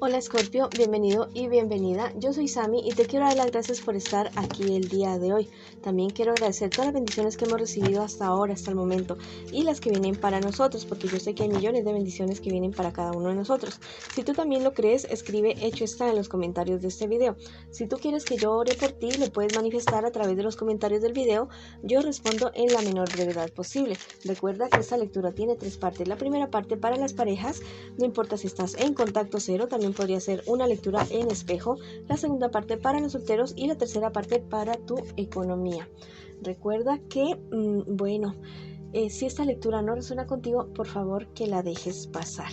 Hola Scorpio, bienvenido y bienvenida. Yo soy Sami y te quiero dar las gracias por estar aquí el día de hoy. También quiero agradecer todas las bendiciones que hemos recibido hasta ahora, hasta el momento, y las que vienen para nosotros, porque yo sé que hay millones de bendiciones que vienen para cada uno de nosotros. Si tú también lo crees, escribe hecho está en los comentarios de este video. Si tú quieres que yo ore por ti, lo puedes manifestar a través de los comentarios del video. Yo respondo en la menor brevedad posible. Recuerda que esta lectura tiene 3 partes. La primera parte para las parejas, no importa si estás en contacto cero, también podría ser una lectura en espejo. La segunda parte para los solteros y la tercera parte para tu economía. Recuerda que, si esta lectura no resuena contigo, por favor que la dejes pasar.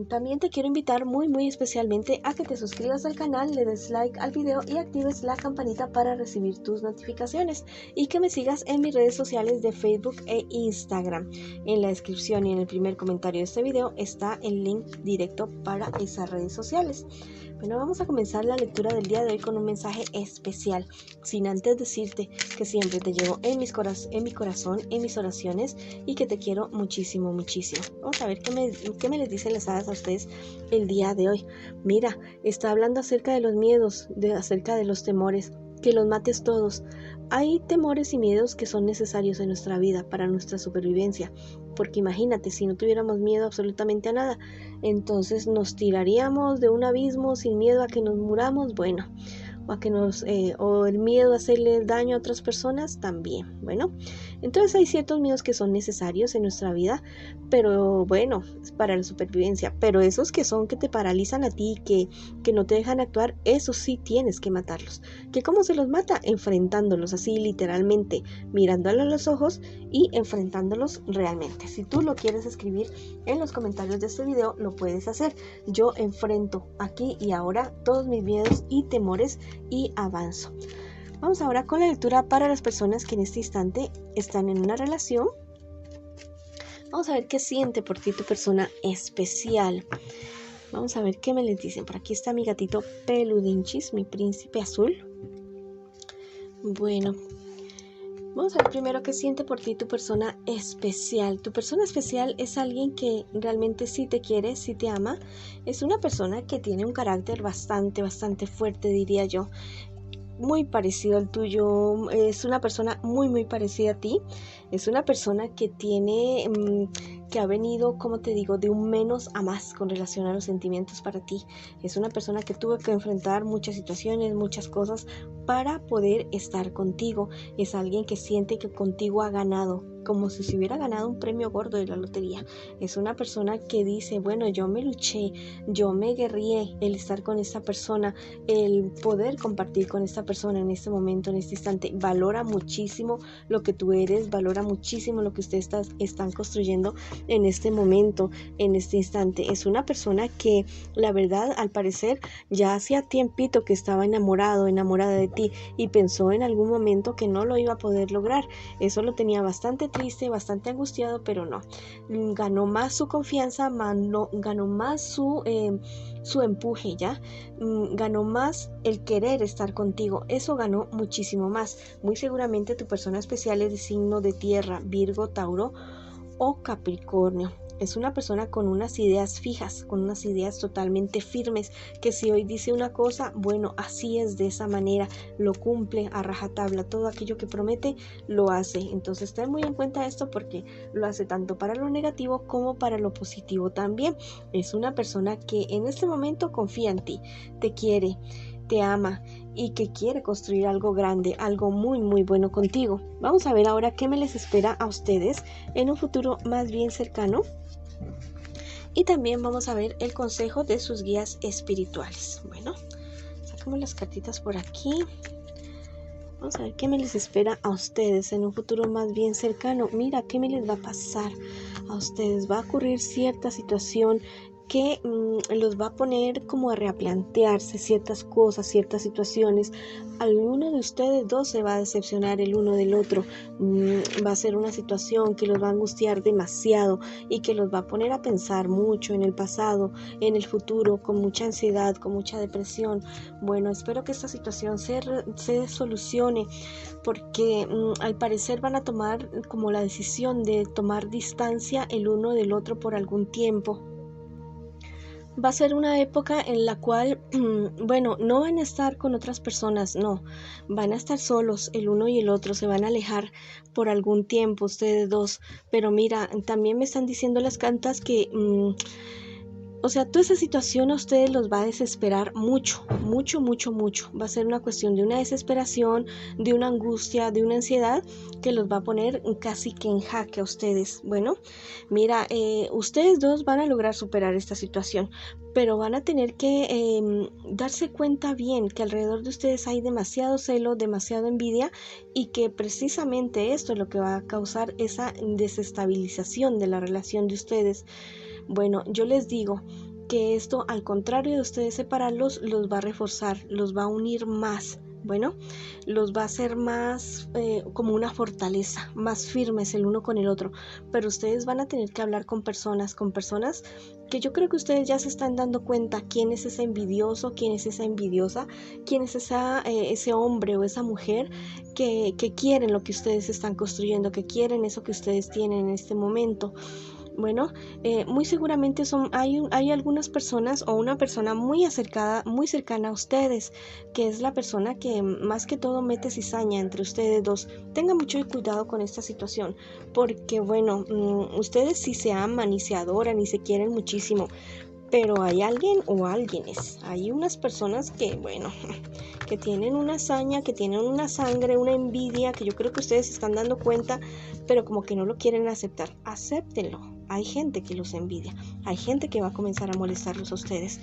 También te quiero invitar muy especialmente a que te suscribas al canal, le des like al video y actives la campanita para recibir tus notificaciones, y que me sigas en mis redes sociales de Facebook e Instagram. En la descripción y en el primer comentario de este video está el link directo para esas redes sociales. Bueno, vamos a comenzar la lectura del día de hoy con un mensaje especial, sin antes decirte que siempre te llevo en mi corazón, en mis oraciones, y que te quiero muchísimo. Vamos a ver qué me les dicen las hadas a ustedes el día de hoy. Mira, está hablando acerca de los miedos, acerca de los temores, que los mates todos. Hay temores y miedos que son necesarios en nuestra vida para nuestra supervivencia, porque imagínate, si no tuviéramos miedo absolutamente a nada, entonces nos tiraríamos de un abismo sin miedo a que nos muramos, bueno, o a que o el miedo a hacerle daño a otras personas también. Bueno, entonces hay ciertos miedos que son necesarios en nuestra vida, pero bueno, es para la supervivencia. Pero esos que te paralizan a ti, que no te dejan actuar, esos sí tienes que matarlos. ¿Que cómo se los mata? Enfrentándolos, así literalmente, mirándolos a los ojos y enfrentándolos realmente. Si tú lo quieres escribir en los comentarios de este video, lo puedes hacer. Yo enfrento aquí y ahora todos mis miedos y temores y avanzo. Vamos ahora con la lectura para las personas que en este instante están en una relación. Vamos a ver qué siente por ti tu persona especial. Vamos a ver qué me les dicen. Por aquí está mi gatito Peludinchis, mi príncipe azul. Bueno, vamos a ver primero qué siente por ti tu persona especial. Tu persona especial es alguien que realmente sí te quiere, sí te ama. Es una persona que tiene un carácter bastante fuerte, diría yo. Muy parecido al tuyo. Es una persona muy parecida a ti. Es una persona que tiene, que ha venido, como te digo, de un menos a más con relación a los sentimientos para ti. Es una persona que tuvo que enfrentar muchas situaciones, muchas cosas para poder estar contigo. Es alguien que siente que contigo ha ganado, como si se hubiera ganado un premio gordo de la lotería. Es una persona que dice, bueno, yo me luché, yo me guerrié el estar con esta persona, el poder compartir con esta persona en este momento, en este instante. Valora muchísimo lo que tú eres, valora muchísimo lo que ustedes están construyendo en este momento, en este instante. Es una persona que, la verdad, al parecer, ya hacía tiempito que estaba enamorada de ti, y pensó en algún momento que no lo iba a poder lograr. Eso lo tenía bastante triste, bastante angustiado, pero no. Ganó más su confianza, ganó más su empuje, ¿ya? Ganó más el querer estar contigo. Eso ganó muchísimo más. Muy seguramente tu persona especial es de signo de tierra, Virgo, Tauro o Capricornio. Es una persona con unas ideas fijas, con unas ideas totalmente firmes, que si hoy dice una cosa, bueno, así es, de esa manera, lo cumple a rajatabla. Todo aquello que promete, lo hace. Entonces ten muy en cuenta esto, porque lo hace tanto para lo negativo como para lo positivo también. Es una persona que en este momento confía en ti, te quiere, te ama y que quiere construir algo grande, algo muy bueno contigo. Vamos a ver ahora qué me les espera a ustedes en un futuro más bien cercano. Y también vamos a ver el consejo de sus guías espirituales. Bueno, sacamos las cartitas por aquí. Vamos a ver qué me les espera a ustedes en un futuro más bien cercano. Mira, qué me les va a pasar a ustedes. Va a ocurrir cierta situación que los va a poner como a replantearse ciertas cosas, ciertas situaciones. Alguno de ustedes dos se va a decepcionar el uno del otro. Va a ser una situación que los va a angustiar demasiado y que los va a poner a pensar mucho en el pasado, en el futuro, con mucha ansiedad, con mucha depresión. Bueno, espero que esta situación se solucione, porque al parecer van a tomar como la decisión de tomar distancia el uno del otro por algún tiempo. Va a ser una época en la cual, bueno, no van a estar con otras personas, no, van a estar solos el uno y el otro, se van a alejar por algún tiempo ustedes dos, pero mira, también me están diciendo las cartas que, o sea, toda esa situación a ustedes los va a desesperar mucho, mucho, mucho, mucho. Va a ser una cuestión de una desesperación, de una angustia, de una ansiedad que los va a poner casi que en jaque a ustedes. Bueno, mira, ustedes dos van a lograr superar esta situación, pero van a tener que darse cuenta bien que alrededor de ustedes hay demasiado celo, demasiada envidia y que precisamente esto es lo que va a causar esa desestabilización de la relación de ustedes. Bueno, yo les digo que esto, al contrario de ustedes separarlos, los va a reforzar, los va a unir más. Bueno, los va a hacer más como una fortaleza, más firmes el uno con el otro. Pero ustedes van a tener que hablar con personas que yo creo que ustedes ya se están dando cuenta quién es ese envidioso, quién es esa envidiosa, quién es ese hombre o esa mujer que quieren lo que ustedes están construyendo, que quieren eso que ustedes tienen en este momento. Bueno, muy seguramente hay algunas personas o una persona muy cercana a ustedes, que es la persona que más que todo mete cizaña entre ustedes dos. Tengan mucho cuidado con esta situación, porque bueno, ustedes sí se aman y se adoran y se quieren muchísimo, pero hay alguien o alguienes, hay unas personas que, bueno, que tienen una hazaña, que tienen una sangre, una envidia, que yo creo que ustedes se están dando cuenta, pero como que no lo quieren aceptar. Acéptenlo. Hay gente que los envidia, hay gente que va a comenzar a molestarlos a ustedes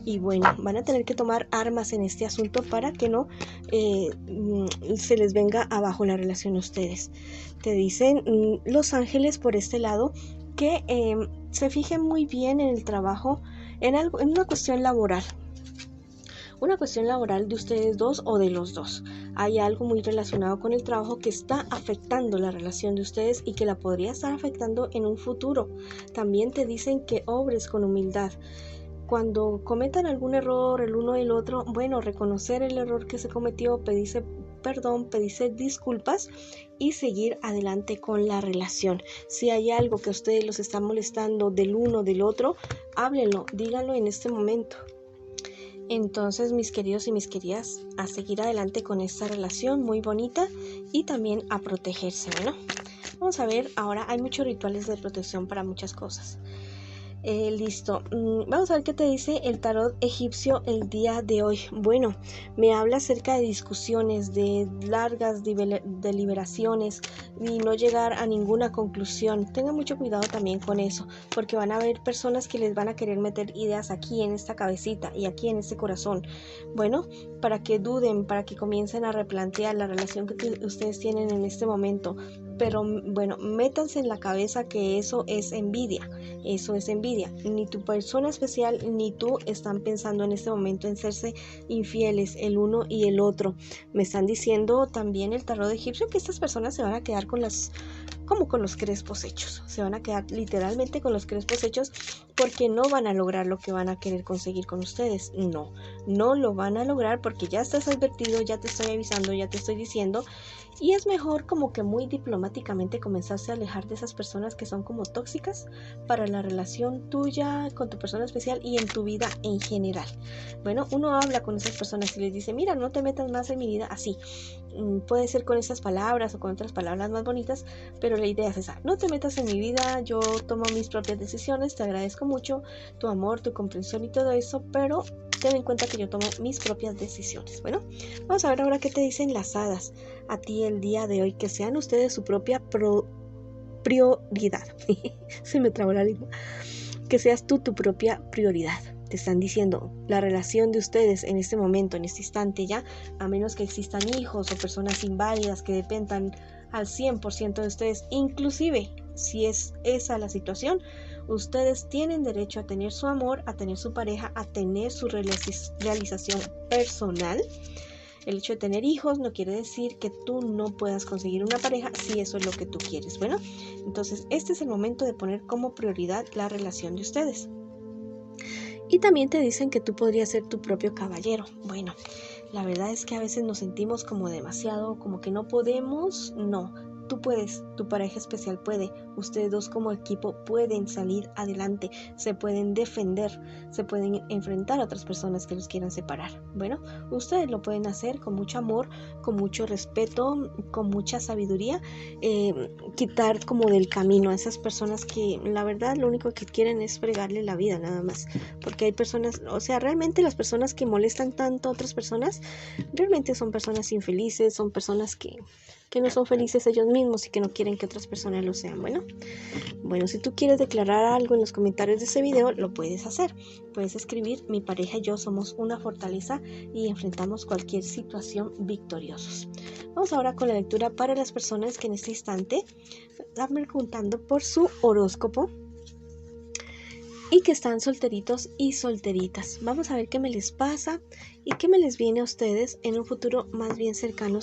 y bueno, van a tener que tomar armas en este asunto para que no se les venga abajo la relación a ustedes. Te dicen los ángeles por este lado que se fijen muy bien en el trabajo, en una cuestión laboral. Una cuestión laboral de ustedes dos o de los dos. Hay algo muy relacionado con el trabajo que está afectando la relación de ustedes y que la podría estar afectando en un futuro. También te dicen que obres con humildad. Cuando cometan algún error el uno y el otro, bueno, reconocer el error que se cometió, pedirse perdón, pedirse disculpas y seguir adelante con la relación. Si hay algo que a ustedes los está molestando del uno del otro, háblenlo, díganlo en este momento. Entonces, mis queridos y mis queridas, a seguir adelante con esta relación muy bonita y también a protegerse, ¿no? Vamos a ver, ahora hay muchos rituales de protección para muchas cosas. Listo, vamos a ver qué te dice el tarot egipcio el día de hoy. Bueno, me habla acerca de discusiones, de largas deliberaciones y no llegar a ninguna conclusión. Tengan mucho cuidado también con eso, porque van a haber personas que les van a querer meter ideas aquí en esta cabecita y aquí en este corazón. Bueno, para que duden, para que comiencen a replantear la relación que ustedes tienen en este momento. Pero bueno, métanse en la cabeza que eso es envidia. Eso es envidia. Ni tu persona especial ni tú están pensando en este momento en serse infieles el uno y el otro. Me están diciendo también el tarot egipcio que estas personas se van a quedar como con los crespos hechos. Se van a quedar literalmente con los crespos hechos porque no van a lograr lo que van a querer conseguir con ustedes. No lo van a lograr porque ya estás advertido, ya te estoy avisando, ya te estoy diciendo. Y es mejor como que muy diplomáticamente comenzarse a alejar de esas personas que son como tóxicas para la relación tuya con tu persona especial y en tu vida en general. Bueno, uno habla con esas personas y les dice, mira, no te metas más en mi vida así. Puede ser con esas palabras o con otras palabras más bonitas, pero la idea es esa, no te metas en mi vida, yo tomo mis propias decisiones, te agradezco mucho tu amor, tu comprensión y todo eso, pero ten en cuenta que yo tomo mis propias decisiones. Bueno, vamos a ver ahora qué te dicen las hadas a ti el día de hoy, que sean ustedes su propia prioridad. Se me trabó la lengua. Que seas tú tu propia prioridad. Te están diciendo, la relación de ustedes en este momento, en este instante ya, a menos que existan hijos o personas inválidas que dependan al 100% de ustedes, inclusive si es esa la situación, ustedes tienen derecho a tener su amor, a tener su pareja, a tener su realización personal. El hecho de tener hijos no quiere decir que tú no puedas conseguir una pareja si eso es lo que tú quieres. Bueno, entonces este es el momento de poner como prioridad la relación de ustedes. Y también te dicen que tú podrías ser tu propio caballero. Bueno, la verdad es que a veces nos sentimos como demasiado, como que no podemos, no. tú puedes, tu pareja especial puede, ustedes dos como equipo pueden salir adelante, se pueden defender, se pueden enfrentar a otras personas que los quieran separar. Bueno, ustedes lo pueden hacer con mucho amor, con mucho respeto, con mucha sabiduría, quitar como del camino a esas personas que la verdad lo único que quieren es fregarle la vida nada más, porque hay personas, o sea, realmente las personas que molestan tanto a otras personas, realmente son personas infelices, son personas que no son felices ellos mismos y que no quieren que otras personas lo sean. Bueno, si tú quieres declarar algo en los comentarios de este video, lo puedes hacer. Puedes escribir: mi pareja y yo somos una fortaleza y enfrentamos cualquier situación victoriosos. Vamos ahora con la lectura para las personas que en este instante están preguntando por su horóscopo y que están solteritos y solteritas. Vamos a ver qué me les pasa y qué me les viene a ustedes en un futuro más bien cercano.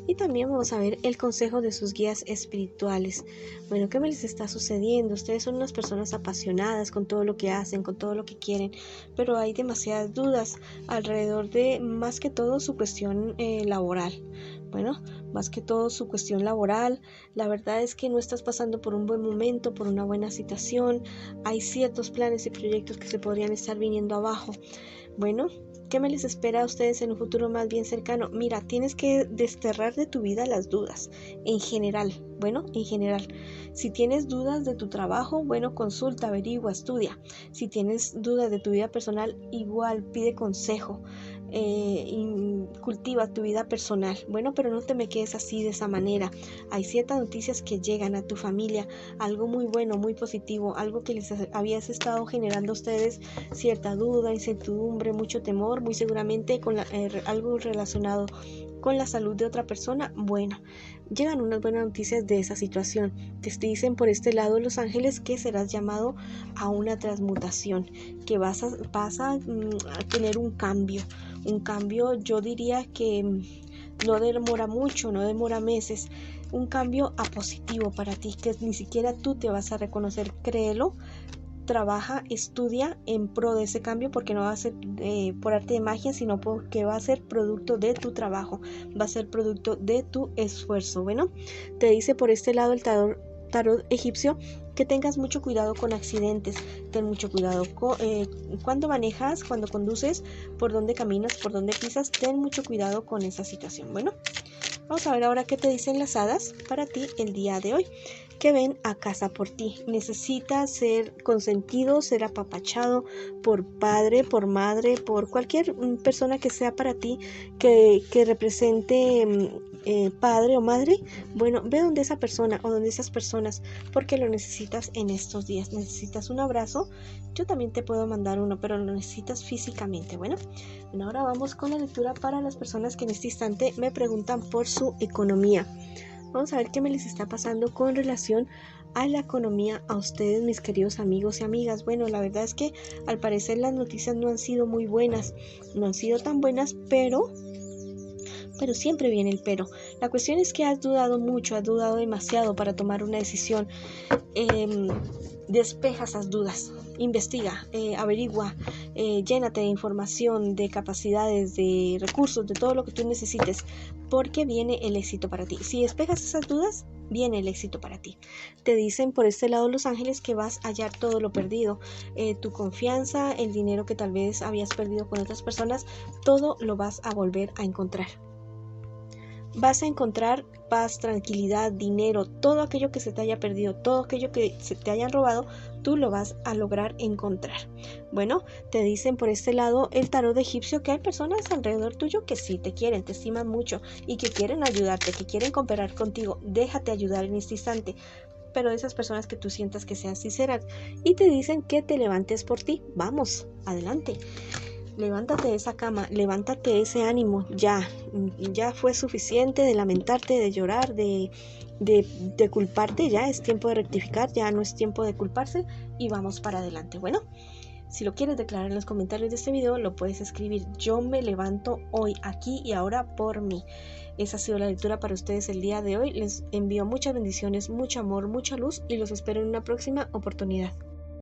Y también vamos a ver el consejo de sus guías espirituales. Bueno, ¿qué me les está sucediendo? Ustedes son unas personas apasionadas con todo lo que hacen, con todo lo que quieren, pero hay demasiadas dudas alrededor de, más que todo, su cuestión laboral. Bueno, más que todo su cuestión laboral, la verdad es que no estás pasando por un buen momento, por una buena situación. Hay ciertos planes y proyectos que se podrían estar viniendo abajo. Bueno, ¿qué me les espera a ustedes en un futuro más bien cercano? Mira, tienes que desterrar de tu vida las dudas, en general. Bueno, en general. Si tienes dudas de tu trabajo, bueno, consulta, averigua, estudia. Si tienes dudas de tu vida personal, igual, pide consejo. Cultiva tu vida personal. Bueno, pero no te me quedes así de esa manera. Hay ciertas noticias que llegan a tu familia, algo muy bueno, muy positivo, algo que les habías estado generando a ustedes cierta duda, incertidumbre, mucho temor, muy seguramente con algo relacionado con la salud de otra persona. Bueno, llegan unas buenas noticias de esa situación. Te dicen por este lado los ángeles que serás llamado a una transmutación, que vas a tener un cambio, yo diría que no demora mucho, no demora meses, un cambio a positivo para ti, que ni siquiera tú te vas a reconocer. Créelo, trabaja, estudia en pro de ese cambio, porque no va a ser por arte de magia, sino porque va a ser producto de tu trabajo, va a ser producto de tu esfuerzo. Bueno, te dice por este lado el tarot egipcio que tengas mucho cuidado con accidentes, ten mucho cuidado cuando manejas, cuando conduces, por dónde caminas, por dónde pisas, ten mucho cuidado con esa situación. Bueno, vamos a ver ahora qué te dicen las hadas para ti el día de hoy, que ven a casa por ti. Necesitas ser consentido, ser apapachado por padre, por madre, por cualquier persona que sea para ti, que represente padre o madre. Bueno, ve donde esa persona o donde esas personas, porque lo necesitas en estos días. Necesitas un abrazo. Yo también te puedo mandar uno, pero lo necesitas físicamente. Bueno, ahora vamos con la lectura para las personas que en este instante me preguntan por su economía. Vamos a ver qué me les está pasando con relación a la economía a ustedes, mis queridos amigos y amigas. Bueno, la verdad es que al parecer las noticias no han sido muy buenas, no han sido tan buenas, pero siempre viene el pero. La cuestión es que has dudado mucho, has dudado demasiado para tomar una decisión. Despeja esas dudas, investiga, averigua, llénate de información, de capacidades, de recursos, de todo lo que tú necesites, porque viene el éxito para ti. Si despejas esas dudas, viene el éxito para ti. Te dicen por este lado los ángeles que vas a hallar todo lo perdido, tu confianza, el dinero que tal vez habías perdido con otras personas, todo lo vas a volver a encontrar. Vas a encontrar paz, tranquilidad, dinero, todo aquello que se te haya perdido, todo aquello que se te hayan robado, tú lo vas a lograr encontrar. Bueno, te dicen por este lado el tarot egipcio que hay personas alrededor tuyo que sí te quieren, te estiman mucho y que quieren ayudarte, que quieren cooperar contigo. Déjate ayudar en este instante, pero de esas personas que tú sientas que sean sinceras, y te dicen que te levantes por ti. Vamos, adelante. Levántate de esa cama, levántate de ese ánimo, ya fue suficiente de lamentarte, de llorar, de culparte. Ya es tiempo de rectificar, ya no es tiempo de culparse, y vamos para adelante. Bueno, si lo quieres declarar en los comentarios de este video, lo puedes escribir: yo me levanto hoy, aquí y ahora por mí. Esa ha sido la lectura para ustedes el día de hoy. Les envío muchas bendiciones, mucho amor, mucha luz, y los espero en una próxima oportunidad.